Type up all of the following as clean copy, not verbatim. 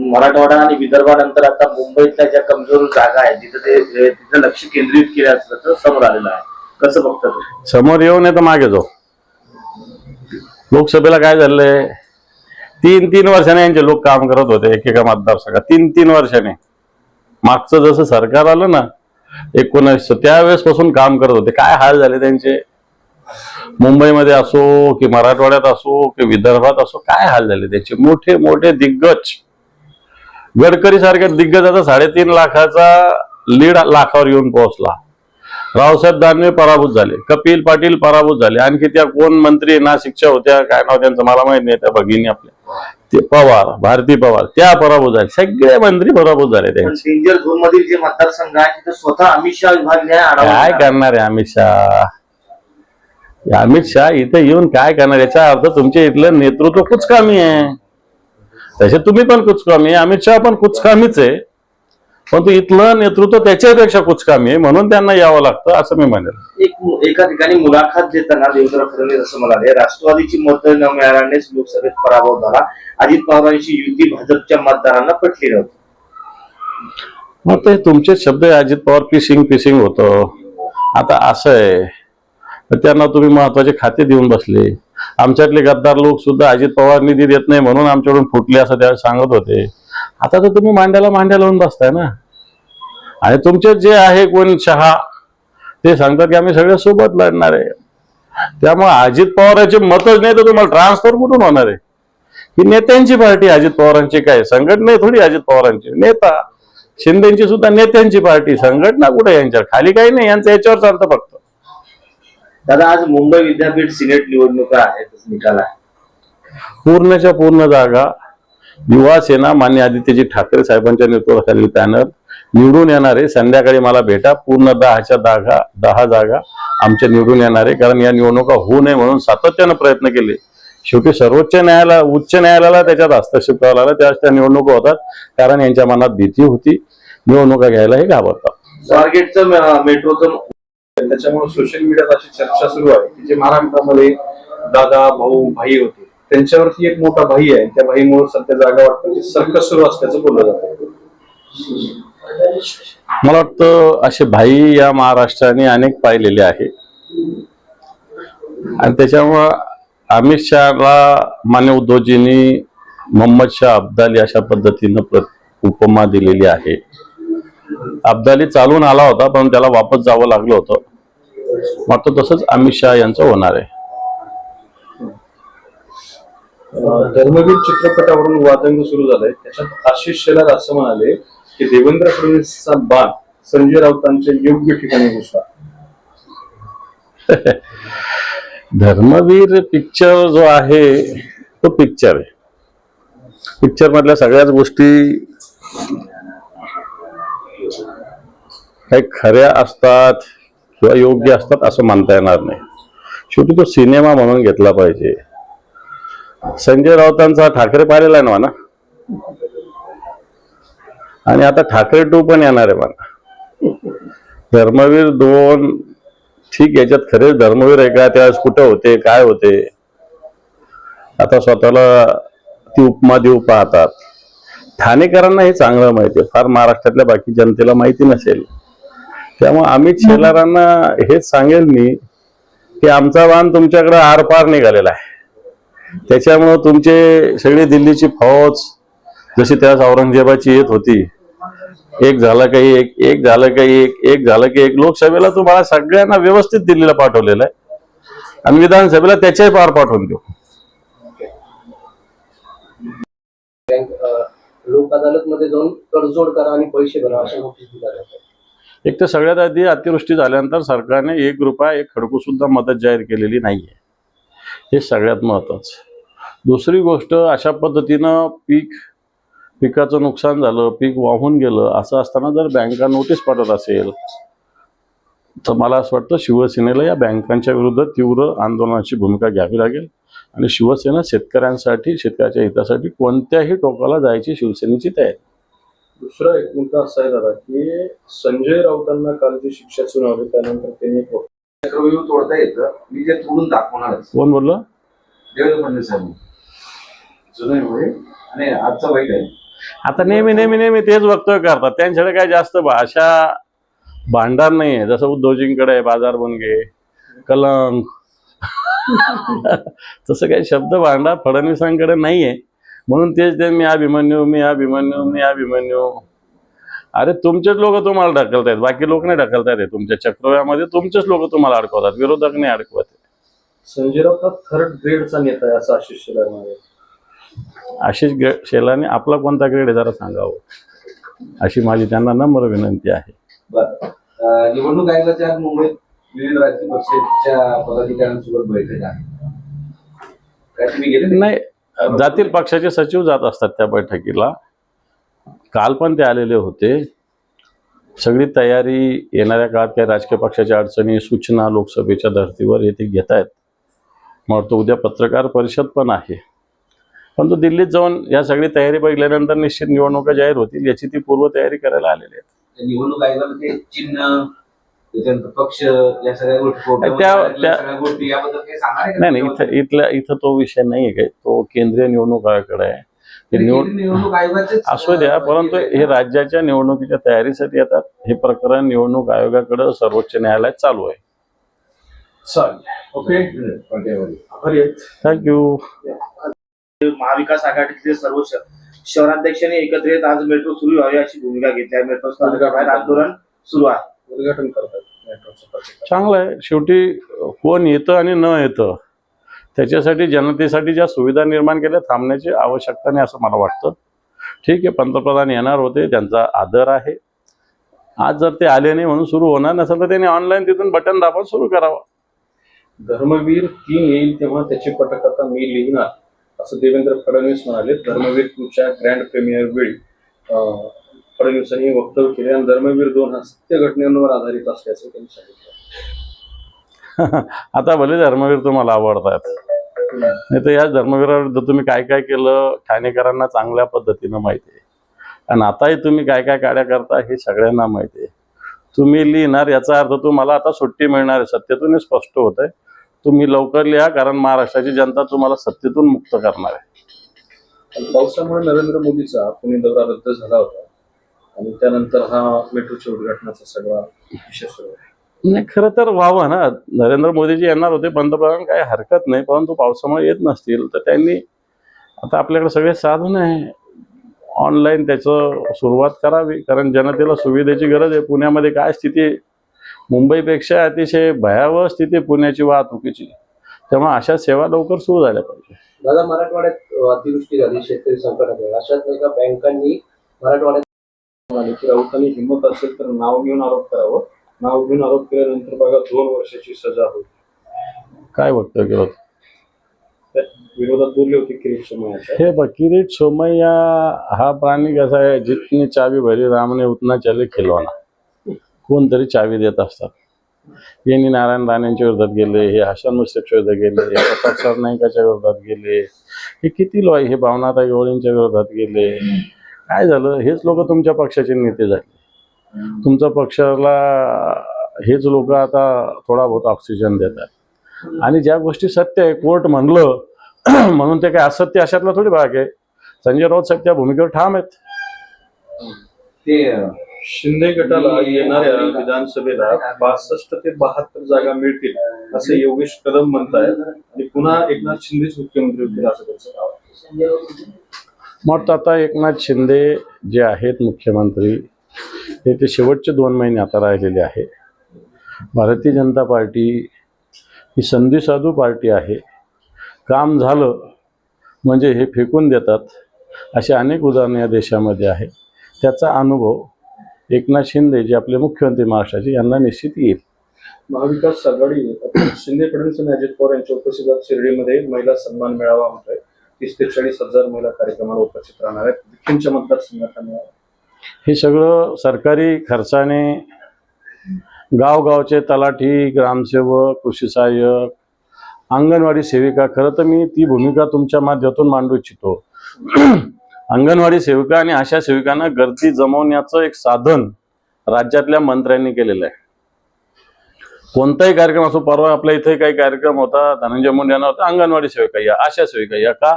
मराठवाडा आणि विदर्भानंतर आता मुंबईतल्या ज्या कमजोर जागा आहेत तिथं लक्ष केंद्रित केलं असल्याचं समोर आलेलं आहे. कसं बघता तुम्ही? समोर येऊन येतं मागे जो लोकसभेला काय झालंय, 3-3 वर्षाने यांचे लोक काम करत होते एकेका मतदारसंघात. 3-3 वर्षाने मागचं जसं सरकार आलं ना 1900 त्यावेळेस पासून काम करत होते. काय हाल झाले त्यांचे, मुंबईमध्ये असो की मराठवाड्यात असो की विदर्भात असो, काय हाल झाले त्याचे. मोठे मोठे दिग्गज, गडकरी सारख्या दिग्गजाचा 3.5 लाखाचा लीड लाखावर येऊन पोहोचला. रावसाहेब दानवे पराभूत झाले, कपिल पाटील पराभूत झाले, आणखी त्या कोण मंत्री नाशिकच्या होत्या, काय नाव त्यांचं मला माहित नाही, त्या भगिनी आपल्या ते पवार, भारती पवार, त्या पराभूत झाले. सगळे मंत्री पराभूत झाले. त्यांचे डेंजर झोन मधील जे मतदारसंघ आहे तिथे स्वतः अमित शहा विभागले. काय करणार आहे अमित शहा? अमित शहा इथे येऊन काय करणार? याचा अर्थ तुमच्या इथलं नेतृत्व कुचकामी आहे. तसे तुम्ही पण कुचकामी आहे, अमित शहा पण कुचकामीच आहे, परंतु इथलं नेतृत्व त्याच्यापेक्षा कुचकामी आहे, म्हणून त्यांना यावं लागतं असं मी म्हणेल. एका ठिकाणी मुलाखत देताना देवेंद्र फडणवीस असं म्हणाले, राष्ट्रवादीची मतं न मिळाल्यानेच लोकसभेत पराभव झाला. अजित पवारांची युती भाजपच्या मतदारांना पटली नव्हती. मग ते तुमचे शब्द अजित पवार फिशिंग होतं. आता असं आहे, त्यांना तुम्ही महत्वाचे खाते देऊन बसले. आमच्यातले गद्दार लोक सुद्धा अजित पवार निधी देत नाही म्हणून आमच्याकडून फुटले असं त्यावेळेस सांगत होते. आता तर तुम्ही मांड्या लावून बसताय ना. आणि तुमचे जे आहे कोण शहा ते सांगतात की आम्ही सगळे सोबत लढणार आहे. त्यामुळे अजित पवारांचे मतच नाही तर तुम्हाला ट्रान्सफर कुठून होणार आहे? ही नेत्यांची पार्टी अजित पवारांची, काय संघटना थोडी अजित पवारांची. नेता शिंदेची सुद्धा नेत्यांची पार्टी, संघटना कुठे यांच्या खाली काही नाही, यांचं याच्यावर चालतं फक्त. दादा, आज मुंबई विद्यापीठ सिनेट निवडणुका आहेत, निकाल आहे. पूर्णच्या पूर्ण जागा युवा सेना मान्य आदित्यजी ठाकरे साहेबांच्या नेतृत्वाखालील पॅनल निवडून येणार आहे. संध्याकाळी मला भेटा. पूर्ण 10 जागा आमच्या निवडून येणार आहे. कारण या निवडणुका होऊ नये म्हणून सातत्यानं प्रयत्न केले. शेवटी उच्च न्यायालयाला त्याच्यात हस्तक्षेप करावा लागला. त्यावेळेस त्या निवडणुका होतात, कारण यांच्या मनात भीती होती, निवडणुका घ्यायला हे घाबरतात. स्वारगेटचं मेट्रोचं, त्याच्यामुळे सोशल मीडियात अशी चर्चा सुरू आहे की जे महाराष्ट्रामध्ये दादा भाऊ भाई होते त्यांच्यावरती एक मोठा भाई आहे, त्या भाईमुळे सध्या जागा वाटपाची सर्कस सुरू असल्याचं बोललं जातं. मला वाटतं असे भाई या महाराष्ट्राने अनेक पाहिलेले आहे आणि त्याच्यामुळं अमित शहाला मान्य उद्धवजींनी मोहम्मद शाह अब्दाली अशा पद्धतीनं उपमा दिलेली आहे. अब्दाली चालून आला होता पण त्याला वापस जावं लागलं होतं. मात्र तसंच अमित शहा यांचं होणार आहे. धर्मवीर चित्रपटावरून वादंग सुरू झालाय. त्याच्यात आशिष शेलार असं म्हणाले की देवेंद्र फडणवीसचा बाण संजय राऊतांच्या योग्य ठिकाणी घुसला. धर्मवीर पिक्चर जो आहे तो पिक्चर आहे. पिक्चर मधल्या सगळ्याच गोष्टी काही खऱ्या असतात किंवा योग्य असतात असं म्हणता येणार नाही. शेवटी तो सिनेमा म्हणून घेतला पाहिजे. संजय राऊतांचा ठाकरे पाहिलेला आहे ना, आणि आता ठाकरे 2 पण येणार आहे मला. धर्मवीर 2 ठीक, याच्यात खरे धर्मवीर आहे का, त्यावेळेस कुठे होते, काय होते, आता स्वतःला ती उपमा देऊ पाहतात. ठाणेकरांना हे चांगलं माहिती आहे, फार महाराष्ट्रातल्या बाकी जनतेला माहिती नसेल. त्यामुळे अमित शेलारांना हेच सांगेल मी की आमचा बाण तुमच्याकडे आरपार निघालेला आहे. त्याच्यामुळं तुमचे सगळे दिल्लीची फौज जशी त्यावेळेस औरंगजेबाची येत होती, एक झालं काही एक झालं काही एक झालं की एक. लोकसभेला तुम्हाला सगळ्यांना व्यवस्थित दिल्लीला पाठवलेलं आहे आणि विधानसभेला त्याच्याही पार पाठवून देऊ. लोक अदालत मध्ये जाऊन तडजोड करा आणि पैसे भरा अशा नोटीस दिल्या जातात. एक तर सगळ्यात आधी अतिवृष्टी झाल्यानंतर सरकारने 1 रुपया 1 खडकू सुद्धा मदत जाहीर केलेली नाहीये, हे सगळ्यात महत्वाचं. दुसरी गोष्ट, अशा पद्धतीनं पिकाचं नुकसान झालं, पीक वाहून गेलं, असं असताना जर बँका नोटीस पाठवत असेल तर मला असं वाटतं शिवसेनेला या बँकांच्या विरुद्ध तीव्र आंदोलनाची भूमिका घ्यावी लागेल आणि शिवसेना शेतकऱ्यांसाठी, शेतकऱ्याच्या हितासाठी कोणत्याही टोकाला जायची शिवसेनेची तयारी. दुसरा एक मुद्दा असा आहे दादा की संजय राऊतांना काल जी शिक्षा सुनावली त्यानंतर त्यांनी चक्रव्यूह तोडता येतं, मी ते तोडून दाखवणार. कोण बोललं? देवेंद्र फडणवीस साहेब जुने होय आणि आजचा वाईट आहे. आता नेहमी नेहमी नेहमी तेच वक्तव्य करतात. त्यांच्याकडे काय जास्त भाषा भांडार नाहीये. जसं उद्धवजींकडे आहे बाजार बनगे, कलंक तसं काही शब्द भांडार फडणवीसांकडे नाहीये. म्हणून तेच ते मी अभिमन्यू, मी अभिमन्यू, मी अभिमन्यू. अरे तुमचेच लोक तुम्हाला ढकलतायत, बाकी लोक नाही ढकलतायत. तुमच्या चक्रव्यामध्ये तुमचेच लोक तुम्हाला अडकवतात, विरोधक नाही अडकवत. संजय राऊत हा थर्ड ग्रेडचा नेता आहे असं आशिष शेलार म्हणाले. आशिष शेलारने आपला कोणता ग्रेड आहे जरा सांगावं, अशी माझी त्यांना नम्र विनंती आहे. बरं. निवडणूक आयोगाच्या आज मुंबईत विविध राजकीय पक्षाच्या पदाधिकाऱ्यांसोबत बैठक आहे. काय तुम्ही गेले नाही, जातील पक्षाचे सचिव जात असतात त्या बैठकीला. काल पण ते आलेले होते. सगळी तयारी येणाऱ्या काळात काही राजकीय पक्षाच्या अडचणी सूचना लोकसभेच्या धर्तीवर हे ते घेत आहेत. मग तो उद्या पत्रकार परिषद पण आहे. पण तो दिल्लीत जाऊन या सगळी तयारी बघितल्यानंतर निश्चित निवडणुका जाहीर होतील याची ती पूर्वतयारी करायला आलेली आहे. निवडणूक आयोगाला ते चिन्ह, त्याच्यानंतर पक्ष, या सगळ्या गोष्टी याबद्दल काही सांगणार आहे का? नाही, इथं तो विषय नाहीये काही. तो केंद्रीय निवडणूक आयोगाकडे आहे. निवडणूक आयोगाचे असू द्या, परंतु हे राज्याच्या निवडणुकीच्या तयारीसाठी येतात. हे प्रकरण निवडणूक आयोगाकडे सर्वोच्च न्यायालयात चालू आहे. चालेल, ओके, आभारी आहेत. थँक्यू. महाविकास आघाडीचे सर्व शहराध्यक्षांनी एकत्र येत आज मेट्रो सुरू व्हावी अशी भूमिका घेतली आहे. मेट्रो स्थानकाबाहेर आंदोलन सुरू आहे. उद्घाटन करतात मेट्रोचं प्रकल्प. चांगलं आहे. शेवटी कोण येतं आणि न येतं त्याच्यासाठी जनतेसाठी ज्या सुविधा निर्माण केल्या थांबण्याची आवश्यकता नाही असं मला वाटतं. ठीक आहे, पंतप्रधान येणार होते, त्यांचा आदर आहे. आज जर ते आले नाही म्हणून सुरू होणार नसेल तर त्यांनी ऑनलाईन तिथून बटन दाबून सुरू करावं. धर्मवीर किंग येईल तेव्हा त्याची पटकथा मी लिहिणार असं देवेंद्र फडणवीस म्हणाले. धर्मवीर 2च्या ग्रँड प्रीमियर वेळी फडणवीसांनी वक्तव्य केले आणि धर्मवीर 2 हा सत्य घटनेवर आधारित असल्याचं त्यांनी सांगितलं. आता भले धर्मवीर तुम्हाला आवडतात, नाही तर या धर्मवीरावर तुम्ही काय काय केलं ठाणेकरांना चांगल्या पद्धतीनं माहिती आहे. आणि आताही तुम्ही काय काय काड्या करता हे सगळ्यांना माहिती आहे. तुम्ही लिहिणार याचा अर्थ तुम्हाला आता सुट्टी मिळणार आहे. सत्तेतून स्पष्ट होत आहे. तुम्ही लवकर लिहा, कारण महाराष्ट्राची जनता तुम्हाला सत्तेतून मुक्त करणार आहे. पावसामुळे नरेंद्र मोदीचा पुणे दौरा रद्द झाला होता आणि त्यानंतर हा मेट्रोच्या उद्घाटनाचा सगळा विषय सुरू आहे. नाही, खरं तर व्हावं ना. नरेंद्र मोदीजी येणार होते, पंतप्रधान, काही हरकत नाही. परंतु पावसामुळे येत नसतील तर त्यांनी आता आपल्याकडे सगळे साधन आहे, ऑनलाईन त्याचं सुरुवात करावी. कारण जनतेला सुविधेची गरज आहे. पुण्यामध्ये काय स्थिती आहे, मुंबईपेक्षा अतिशय भयावह स्थिती पुण्याची वाहतुकीची. त्यामुळे अशा सेवा लवकर सुरू झाल्या पाहिजे. दादा, मराठवाड्यात अतिवृष्टी झाली, शेतकरी संकटात आहे. अशात नाही का बँकांनी मराठवाड्यात की राऊतांनी हिंमत असेल तर नाव घेऊन आरोप करावं. नाव घेऊन आरोप केल्यानंतर बघा 2 वर्षाची सजा होईल. काय वक्तव्य केलं होतं? विरोधात बोलले होते किरीट सोमय्या. हे बघ, किरीट सोमय्या हा प्राणी कसा आहे, जितनी चावी भरी रामने उतना चले खिलवाना. कोणतरी चावी देत असतात. यांनी नारायण राणेंच्या विरोधात गेले, हे हसन मुश्रीफच्या विरोधात गेले, हे प्रताप सरनाईकाच्या विरोधात गेले, हे किती लोक, हे भावनाताई गवळींच्या विरोधात गेले. काय झालं, हेच लोक तुमच्या पक्षाचे नेते झाले. तुमच्या पक्षाला हेच लोक आता थोडा बहुत ऑक्सिजन देतात. आणि ज्या गोष्टी सत्य आहे, कोर्ट म्हणलं म्हणून ते काय असत्य अशातला थोडी भाग आहे. संजय राऊत साहेब त्या भूमिकेवर ठाम आहेत. ते शिंदे गटाला येणाऱ्या विधानसभेला 62 ते 72 जागा मिळतील असे योगेश कदम म्हणतायत आणि पुन्हा एकनाथ शिंदेच मुख्यमंत्री होतील असं त्यांचं नाव आहे. मग आता एकनाथ शिंदे जे आहेत मुख्यमंत्री, ते शेवटचे 2 महिने आता राहिलेले आहे. भारतीय जनता पार्टी ही संधी साधू पार्टी आहे. काम झालं म्हणजे हे फेकून देतात. असे अनेक उदाहरणं या देशामध्ये आहे. त्याचा अनुभव एकनाथ शिंदे जे आपले मुख्यमंत्री महाराष्ट्राचे यांना निश्चित येईल. महाविकास आघाडी शिंदे फडणवीस आणि अजित पवार यांच्या उपस्थितीत शिर्डीमध्ये महिला सन्मान मेळावा होतोय. 30 ते 40,000 महिला कार्यक्रमाला उपस्थित राहणार आहेत. विखेंच्या मतदारसंघाचा मेळावा. हे सगळं सरकारी खर्चाने गावगावचे तलाठी, ग्रामसेवक, कृषी सहाय्यक, अंगणवाडी सेविका, खरं तर मी ती भूमिका तुमच्या माध्यमातून मांडू इच्छितो. अंगणवाडी सेविका आणि आशा सेविकांना गर्दी जमवण्याचं एक साधन राज्यातल्या मंत्र्यांनी केलेलं आहे. कोणताही कार्यक्रम असो, परवा आपल्या इथे काही कार्यक्रम होता, धनंजय मुंडे यांना होता, अंगणवाडी सेविका या, आशा सेविका या. का?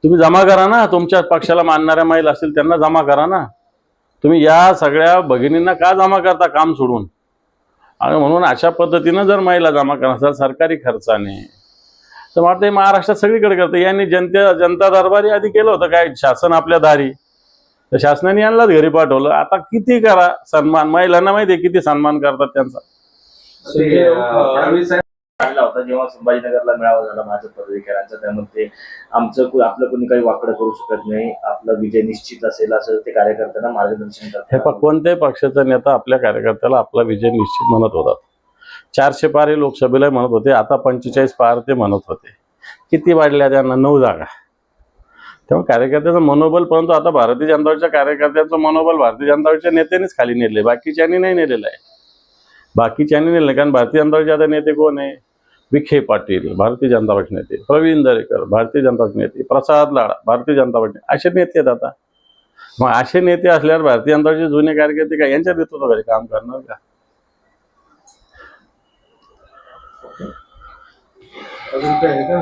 तुम्ही जमा करा ना, तुमच्या पक्षाला मानणाऱ्या महिला असतील त्यांना जमा करा ना. तुम्ही या सगळ्या भगिनींना का जमा करता काम सोडून? आणि म्हणून अशा पद्धतीनं जर महिला जमा करणार असेल सरकारी खर्चाने, तर मला ते महाराष्ट्रात सगळीकडे करतं. यांनी जनता दरबारी आधी केलं होतं काय, शासन आपल्या दारी, तर शासनाने यांनाच घरी पाठवलं. आता किती करा सन्मान, महिलांना माहिती आहे किती सन्मान करतात त्यांचा. फडणवीस साहेब आणला होता जेव्हा संभाजीनगरला मेळावा झाला भाजप पदाधिकाऱ्यांचा, त्यामध्ये आपलं कोणी काही वाकडं करू शकत नाही, आपला विजय निश्चित असेल असं ते कार्यकर्त्यांना मार्गदर्शन हे करतात. कोणत्याही पक्षाचा नेता आपल्या कार्यकर्त्याला आपला विजय निश्चित म्हणत होता. 400 पार हे लोकसभेला म्हणत होते, आता 45 पार ते म्हणत होते. किती वाढल्या त्यांना? 9 जागा. तेव्हा कार्यकर्त्याचं मनोबल, परंतु आता भारतीय जनता पार्टीच्या कार्यकर्त्यांचं मनोबल भारतीय जनता पार्टीच्या नेत्यांनीच खाली नेले, बाकीच्यांनी नाही नेलेलं आहे. बाकीच्यांनी नेलं कारण भारतीय जनता पार्टीचे आता नेते कोण आहे? विखे पाटील भारतीय जनता पार्टी नेते, प्रवीण दरेकर भारतीय जनता पार्टी नेते, प्रसाद लाड भारतीय जनता पार्टी, असे नेते आहेत आता. मग असे नेते असल्यावर भारतीय जनता पार्टीचे जुने कार्यकर्ते काय यांच्या नेतृत्वाखाली काम करणार का? अजून काय आहे का?